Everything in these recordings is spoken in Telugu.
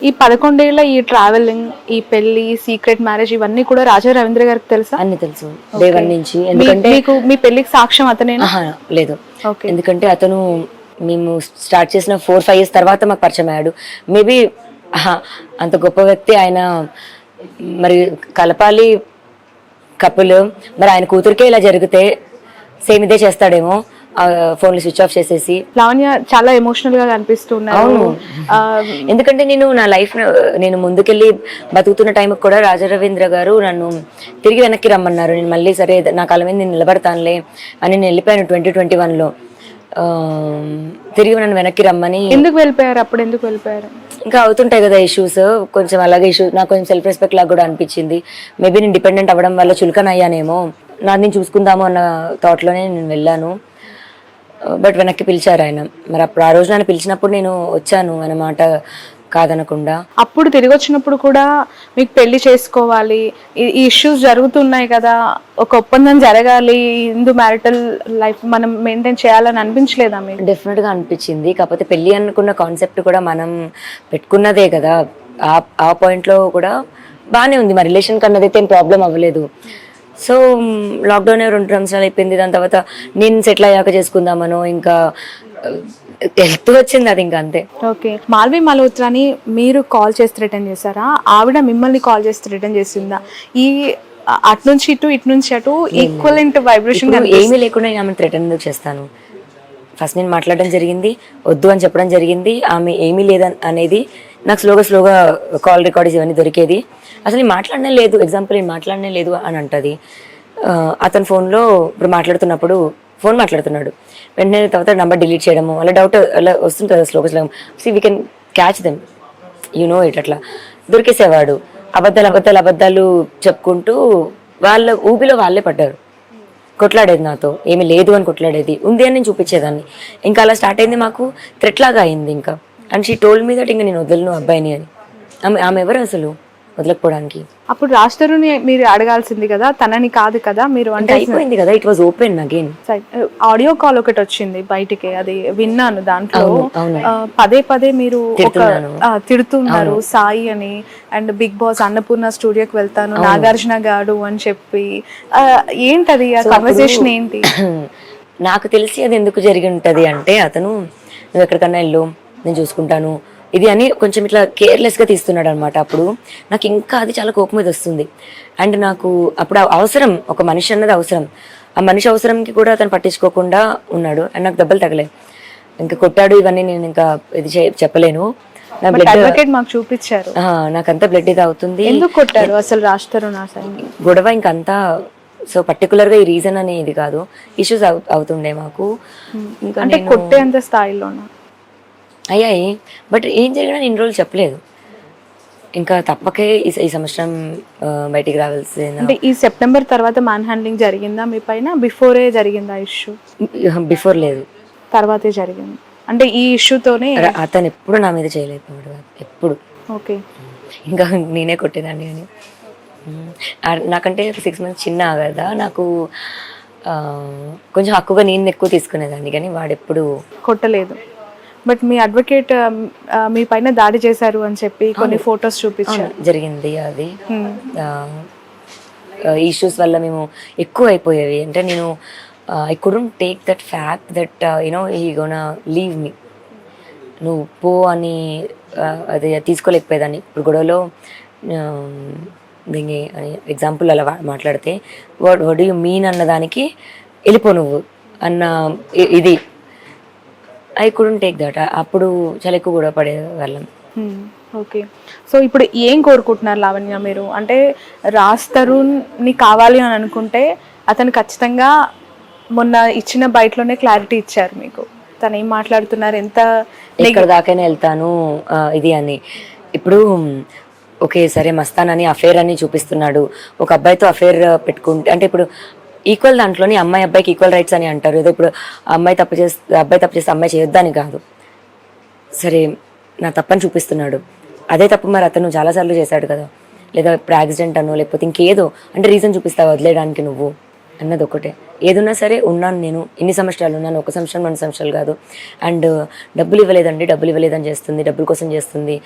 ఈ 11 ఏళ్ల ఈ ట్రావెలింగ్, ఈ పెళ్లి, సీక్రెట్ మ్యారేజ్ ఇవన్నీ కూడా రాజా రవీంద్ర గారికి తెలుసా? అన్ని తెలుసు డే వన్ నుంచి. ఎందుకంటే మీకు మీ పెళ్లికి సాక్ష్యం అతనేనా? లేదు. ఓకే. ఎందుకంటే అతను మేము స్టార్ట్ చేసిన 4-5 years తర్వాత మాకు పరిచయం అయ్యాడు. మేబీ అంత గొప్ప వ్యక్తి ఆయన. మరి కలపాలి కపుల్, మరి ఆయన కూతురికే ఇలా జరిగితే సేమ్ ఇదే చేస్తాడేమో, ఫోన్లు స్విచ్ ఆఫ్ చేసేసి. లావణ్య చాలా ఎమోషనల్ గా కనిపిస్తున్నారు. అవును, ఎందుకంటే నా లైఫ్ నేను ముందుకెళ్ళి బతుకుతున్న టైంకి కూడా రాజా రవీంద్ర గారు నన్ను తిరిగి వెనక్కి రమ్మన్నారు. నేను మళ్ళీ సరే నా కాలం మీద నేను నిలబడతానులే అని నేను వెళ్ళిపోయాను 2021లో. తిరిగి నన్ను వెనక్కి రమ్మని. ఎందుకు వెళ్ళిపోయారు? అప్పుడు ఎందుకు వెళ్ళిపోయారు? ఇంకా అవుతుంటాయి కదా ఇష్యూస్, కొంచెం అలాగే ఇష్యూస్. నాకు కొంచెం సెల్ఫ్ రెస్పెక్ట్ లాగా కూడా అనిపించింది. మేబీ నేను డిపెండెంట్ అవ్వడం వల్ల చులకన అయ్యానేమో, నాది నేను చూసుకుందాము అన్న థాట్లోనే నేను వెళ్ళాను. బట్ వెనక్కి పిలిచారు ఆయన. మరి అప్పుడు ఆ రోజు నన్ను పిలిచినప్పుడు నేను వచ్చాను అన్నమాట, కాదనకుండా. అప్పుడు తిరిగి వచ్చినప్పుడు కూడా మీకు పెళ్లి చేసుకోవాలి, ఈ ఇష్యూస్ జరుగుతున్నాయి కదా, ఒక ఒప్పందం జరగాలి, హిందూ మ్యారిటల్ లైఫ్ మనం మెయింటైన్ చేయాలని అనిపించలేదా మీకు? డెఫినెట్ గా అనిపించింది. కాకపోతే పెళ్లి అనుకున్న కాన్సెప్ట్ కూడా మనం పెట్టుకున్నదే కదా. ఆ పాయింట్ లో కూడా బాగానే ఉంది. మా రిలేషన్ కన్నదైతే ఏం ప్రాబ్లం అవ్వలేదు. సో లాక్డౌన్ 2 సంవత్సరాలు అయిపోయింది. దాని తర్వాత నేను సెటిల్ అయ్యాక చేసుకుందామనో ఇంకా హెల్త్ వచ్చింది, అది ఇంకా అంతే. ఓకే. మాల్వి మల్హోత్రాని మీరు కాల్ చేసి రిటర్న్ చేశారా? ఆవిడ మిమ్మల్ని కాల్ చేసి రిటర్న్ చేసిందా? ఈ అటు నుంచి ఇటు నుంచి అటు ఈక్వలెంట్ వైబ్రేషన్ ఏమీ లేకుండా నేను ఆమెను రిటర్న్ ఎందుకు చేస్తాను? ఫస్ట్ నేను మాట్లాడడం జరిగింది, వద్దు అని చెప్పడం జరిగింది. ఆమె ఏమీ లేదని అనేది నాకు స్లోగా కాల్ రికార్డ్స్ ఇవన్నీ దొరికేది. అసలు నేను మాట్లాడనే లేదు, ఎగ్జాంపుల్ నేను మాట్లాడనే లేదు అని అంటది. అతని ఫోన్లో ఇప్పుడు మాట్లాడుతున్నప్పుడు ఫోన్ మాట్లాడుతున్నాడు, వెంటనే తర్వాత నెంబర్ డిలీట్ చేయడము, అలా డౌట్ అలా వస్తుంటుంది స్లోగా. We can catch them, it. అట్లా దొరికేసేవాడు. అబద్ధాలు చెప్పుకుంటూ వాళ్ళ ఊపిలో వాళ్ళే పడ్డారు. కొట్లాడేది నాతో, ఏమి లేదు అని కొట్లాడేది, ఉంది అని నేను చూపించేదాన్ని. ఇంకా అలా స్టార్ట్ అయింది, మాకు థ్రెట్ లాగా అయింది ఇంకా. And she told me that ఇంకా నేను వదలను అబ్బాయిని అని. ఆమె ఎవరు అసలు వదలకపోవడానికి? అప్పుడు రాజ్తరుణ్ని మీరు అడగాల్సింది కదా, తనని కాదు కదా. మీరు అంటే అయిపోయింది కదా, it was open again. Audio call ఒకటి వచ్చింది బయటికి, అది విన్నాను. దాంట్లో పదే మీరు తిడుతున్నారు సాయి అని, అండ్ బిగ్ బాస్ అన్నపూర్ణ స్టూడియోకి వెళ్తాను నాగార్జున గాడు అని చెప్పి. ఏంటది ఆ కన్వర్సేషన్ ఏంటి? నాకు తెలిసి అది ఎందుకు జరిగి ఉంటది అంటే, అతను నువ్వు ఎక్కడికన్నా వెళ్ళు, నేను చూసుకుంటాను ఇది అని కొంచెం ఇట్లా కేర్లెస్గా తీస్తున్నాడు అనమాట. అప్పుడు నాకు ఇంకా అది చాలా కోపం మీద వస్తుంది. అండ్ నాకు అప్పుడు అవసరం, ఒక మనిషి అన్నది అవసరం. ఆ మనిషి అవసరంకి కూడా అతను పట్టించుకోకుండా ఉన్నాడు. అండ్ నాకు దెబ్బలు తగలేదు, ఇంకా కొట్టాడు. ఇవన్నీ నేను ఇంకా ఇది చెప్పలేను. నా బ్లడ్ మాకు చూపించారు, నాకంతా బ్లడ్ ఇది అవుతుంది. ఎందుకు కొట్టారు అసలు రాజ్తరుణ్? గొడవ ఇంకంతా. సో పర్టికులర్గా ఈ రీజన్ అని ఇది కాదు, ఇష్యూస్ అవుతుండే మాకు. ఇంకా కొట్టేంత స్థాయిలోనా అయ్యాయి. బట్ ఏం జరిగినా ఇన్ని రోజులు చెప్పలేదు. ఇంకా తప్పకే ఈ సంవత్సరం బయటికి రావాల్సింది. అంటే ఈ సెప్టెంబర్ తర్వాత మ్యాన్ హ్యాండ్లింగ్ జరిగిందా మీ పైన? బిఫోరే జరిగిందా ఇష్యూ? బిఫోర్ లేదు, తర్వాతే జరిగింది. అంటే ఈ ఇష్యూతోనే అతను ఎప్పుడు నా మీద చేయలేకపోయాడు, ఎప్పుడు. ఓకే. ఇంకా నేనే కొట్టేదాన్ని అని. నాకంటే 6 months చిన్న కదా, నాకు కొంచెం హక్కుగా నేను ఎక్కువ తీసుకునేదాన్ని, కానీ వాడెప్పుడు కొట్టలేదు. బట్ మీ అడ్వకేట్ మీ పైన దాడి చేశారు అని చెప్పి కొన్ని ఫొటోస్ చూపించారు. జరిగింది అది. ఇష్యూస్ వల్ల మేము ఎక్కువ అయిపోయేవి. అంటే నేను I couldn't take that fact that he gonna leave me, నువ్వు పో అని అది తీసుకోలేకపోయేదాన్ని. ఇప్పుడు గొడవలో దీన్ని ఎగ్జాంపుల్ అలా మాట్లాడితే వాట్ డూ యూ మీన్ అన్నదానికి వెళ్ళిపో నువ్వు అన్న ఇది ఐ కుడెంట్ టేక్ దట్. అప్పుడు చాలా ఎక్కువ గొడవ పడేవాళ్ళం. ఓకే. సో ఇప్పుడు ఏం కోరుకుంటున్నారు లావణ్య మీరు? అంటే రాజ్తరుణ్ని కావాలి అని అనుకుంటే అతను ఖచ్చితంగా మొన్న ఇచ్చిన బయటలోనే క్లారిటీ ఇచ్చారు మీకు, తను ఏం మాట్లాడుతున్నారు, ఎంత ఎక్కడ దాకైనా వెళ్తాను ఇది అని. ఇప్పుడు ఓకే సరే మస్తానని అఫేర్ అని చూపిస్తున్నాడు, ఒక అబ్బాయితో అఫేర్ పెట్టుకుంటే అంటే ఇప్పుడు ఈక్వల్ దాంట్లోని అమ్మాయి అబ్బాయికి ఈక్వల్ రైట్స్ అని అంటారు. ఏదో ఇప్పుడు అబ్బాయి తప్పు చేస్తే అమ్మాయి చేయొద్దని కాదు. సరే నా తప్పని చూపిస్తున్నాడు, అదే తప్పు మరి అతను చాలాసార్లు చేశాడు కదా, లేదా ఇప్పుడు యాక్సిడెంట్ అనో లేకపోతే ఇంకేదో అంటే రీజన్ చూపిస్తావు వదిలేయడానికి నువ్వు. అన్నది ఒకటే. ఏదున్నా సరే ఉన్నాను నేను, ఇన్ని సంవత్సరాలు ఉన్నాను, 1 సంవత్సరం 2 సంవత్సరాలు కాదు. అండ్ డబ్బులు ఇవ్వలేదని చేస్తుంది, డబ్బుల కోసం చేస్తుంది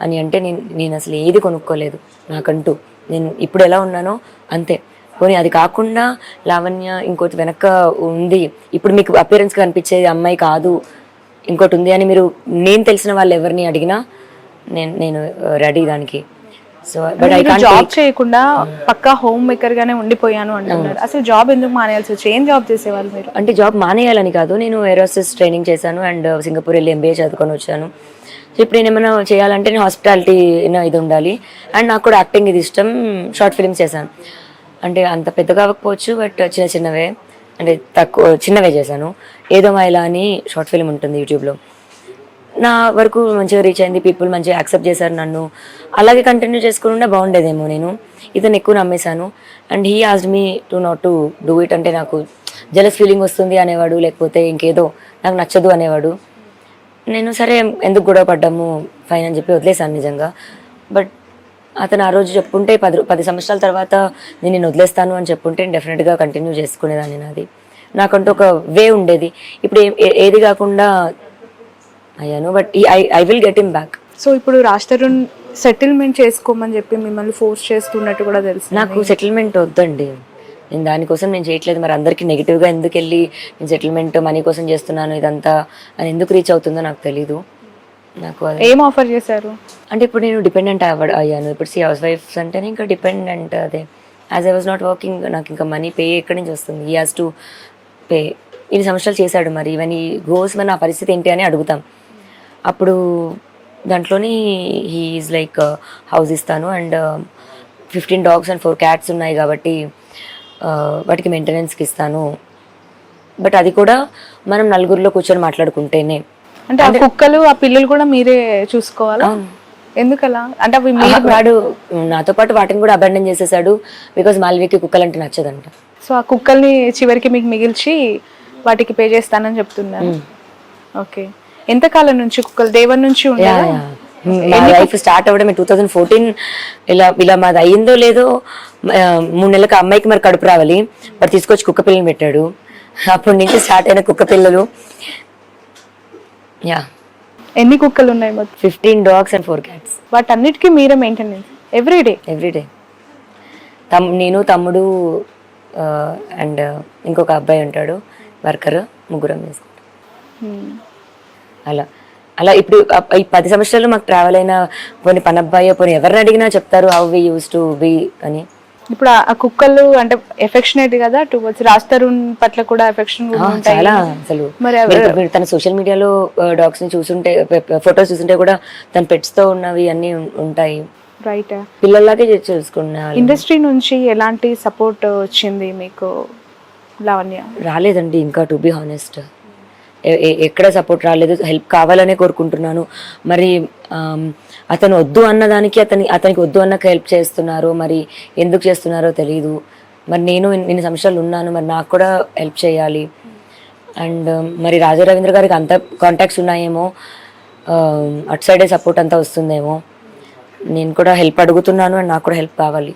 అని అంటే నేను అసలు ఏది కొనుక్కోలేదు నాకంటూ. నేను ఇప్పుడు ఎలా ఉన్నానో అంతే. పోనీ అది కాకుండా లావణ్య ఇంకోటి వెనక ఉంది, ఇప్పుడు మీకు అపియరెన్స్ కనిపించేది అమ్మాయి కాదు ఇంకోటి ఉంది అని మీరు నేను తెలిసిన వాళ్ళు ఎవరిని అడిగినా నేను రెడీ దానికి. So but I can't job చేయకుండా పక్కా హోమ్ మేకర్ గానే ఉండిపోయాను అంటున్నారు. అసలు జాబ్ ఎందుకు మానేయాల్సి వచ్చి? ఏం జాబ్ చేసేవాళ్ళు మీరు? అంటే జాబ్ మానేయాలని కాదు, నేను ఏరోస్టెస్ ట్రైనింగ్ చేశాను అండ్ సింగపూర్ వెళ్ళి MBA చదువుకొని వచ్చాను. సో ఇప్పుడు నేను ఏమైనా చేయాలంటే నేను హాస్పిటాలిటీ ఇది ఉండాలి అండ్ నాకు కూడా యాక్టింగ్ ఇది ఇష్టం. షార్ట్ ఫిల్మ్స్ చేశాను, అంటే అంత పెద్దగా అవ్వకపోవచ్చు బట్ చిన్నవే, అంటే చిన్నవే చేశాను. ఏదో మైలా అని షార్ట్ ఫిల్మ్ ఉంటుంది యూట్యూబ్లో. నా వరకు మంచిగా రీచ్ అయింది, పీపుల్ మంచిగా యాక్సెప్ట్ చేశారు నన్ను. అలాగే కంటిన్యూ చేసుకుని బాగుండేదేమో. నేను ఇతను ఎక్కువ నమ్మేశాను and he asked me to not to do it. అంటే నాకు జెలస్ ఫీలింగ్ వస్తుంది అనేవాడు, లేకపోతే ఇంకేదో నాకు నచ్చదు అనేవాడు. నేను సరే ఎందుకు గొడవ పడ్డాము ఫైన్ అని చెప్పి వదిలేశాను నిజంగా. బట్ అతను ఆ రోజు చెప్పుంటే 10 సంవత్సరాల తర్వాత నేను వదిలేస్తాను అని చెప్పుంటే డెఫినెట్గా కంటిన్యూ చేసుకునేదాన్ని. నాది నాకంటూ ఒక వే ఉండేది. ఇప్పుడు ఏది కాకుండా అయ్యాను, but I will get him back. So ఇప్పుడు రాజ్ తరుణ్ సెటిల్మెంట్ చేసుకోమని చెప్పి మిమ్మల్ని ఫోర్స్ చేస్తున్నట్టు కూడా తెలుసు. నాకు సెటిల్మెంట్ వద్దండి, నేను దానికోసం నేను చేయట్లేదు. మరి అందరికీ నెగిటివ్గా ఎందుకు వెళ్ళి నేను సెటిల్మెంట్ మనీ కోసం చేస్తున్నాను ఇదంతా అని ఎందుకు రీచ్ అవుతుందో నాకు తెలీదు. నాకు ఏం ఆఫర్ చేశారు అంటే ఇప్పుడు నేను డిపెండెంట్ అయ్యాను. ఇప్పుడు హౌస్ వైఫ్స్ అంటేనే ఇంకా డిపెండెంట్. అదే as I was not working, నాకు ఇంకా మనీ పే ఎక్కడి నుంచి వస్తుంది? He has to pay. ఇన్ని సంవత్సరాలు చేశాడు, మరి ఇవన్నీ గోస్ మరి నా పరిస్థితి ఏంటి అని అడుగుతాం. అప్పుడు దాంట్లోని హీ ఈజ్ లైక్ హౌస్ ఇస్తాను అండ్ 15 dogs and 4 cats ఉన్నాయి కాబట్టి వాటికి మెయింటెనెన్స్కి ఇస్తాను. బట్ అది కూడా మనం నలుగురిలో కూర్చొని మాట్లాడుకుంటేనే. అంటే ఆ కుక్కలు ఆ పిల్లలు కూడా మీరే చూసుకోవాలా? ఎందుకలా? అంటే అవి వాడు నాతో పాటు వాటిని కూడా అబాండన్ చేసేసాడు బికాజ్ మాల్వికి కుక్కలంటే నచ్చదంట. సో ఆ కుక్కల్ని చివరికి మీకు మిగిల్చి వాటికి పే చేస్తానని చెప్తున్నాను. ఓకే, ఎంతకాలం నుంచి కుక్కలు? డే 1 నుంచి ఉండేదా? మా లైఫ్ స్టార్ట్ అవ్వడం 2014 ఇలా మాది అయ్యిందో లేదో 3 నెలలకు అమ్మాయికి మరి కడుపు రావాలి, మరి తీసుకొచ్చి కుక్క పిల్లలు పెట్టాడు. అప్పటి నుంచి స్టార్ట్ అయిన కుక్క పిల్లలు. యా, ఎన్ని కుక్కలు ఉన్నాయి మొత్తం? 15 dogs and 4 cats. వాటన్నిటికీ మీరే మెయింటెనెన్స్ ఎవ్రీడే? నేను, తమ్ముడు అండ్ ఇంకొక అబ్బాయి ఉంటాడు వర్కర్, ముగ్గురం చేసుకుంటాం. అలా ఇప్పుడు ఈ 10 సంవత్సరాలు మాకు ట్రావెల్ అయిన పోనీ పనబ్బాయి పోనీ ఎవరిని అడిగినా చెప్తారు how we used to be అని. ఇప్పుడు ఆ కుక్కలు అంటే ఎఫెక్షనేట్ కదా టువర్డ్స్ రాజ్ తరుణ్ పట్ల కూడా ఎఫెక్షన్ చాలా. అసలు మీరు తన సోషల్ మీడియాలో డాగ్స్ ని చూసుంటే, ఫొటోస్ చూసుంటే కూడా తన పెట్స్ తో ఉన్నవి అన్ని ఉంటాయి. రైట్, పిల్లల్లాగే చూసుకున్నా. ఇండస్ట్రీ నుంచి ఎలాంటి సపోర్ట్ వచ్చింది మీకు లావణ్య? రాలేదండి ఇంకా, టు బి హానెస్ట్. ఎక్కడ సపోర్ట్ రాలేదు. హెల్ప్ కావాలనే కోరుకుంటున్నాను. మరి అతను వద్దు అన్నదానికి అతనికి వద్దు అన్నకు హెల్ప్ చేస్తున్నారు, మరి ఎందుకు చేస్తున్నారో తెలీదు. మరి నేను ఇన్ని సంవత్సరాలు ఉన్నాను, మరి నాకు కూడా హెల్ప్ చేయాలి. అండ్ మరి రాజా రవీంద్ర గారికి అంత కాంటాక్ట్స్ ఉన్నాయేమో, అటు సైడే సపోర్ట్ అంతా వస్తుందేమో. నేను కూడా హెల్ప్ అడుగుతున్నాను అండ్ నాకు కూడా హెల్ప్ కావాలి.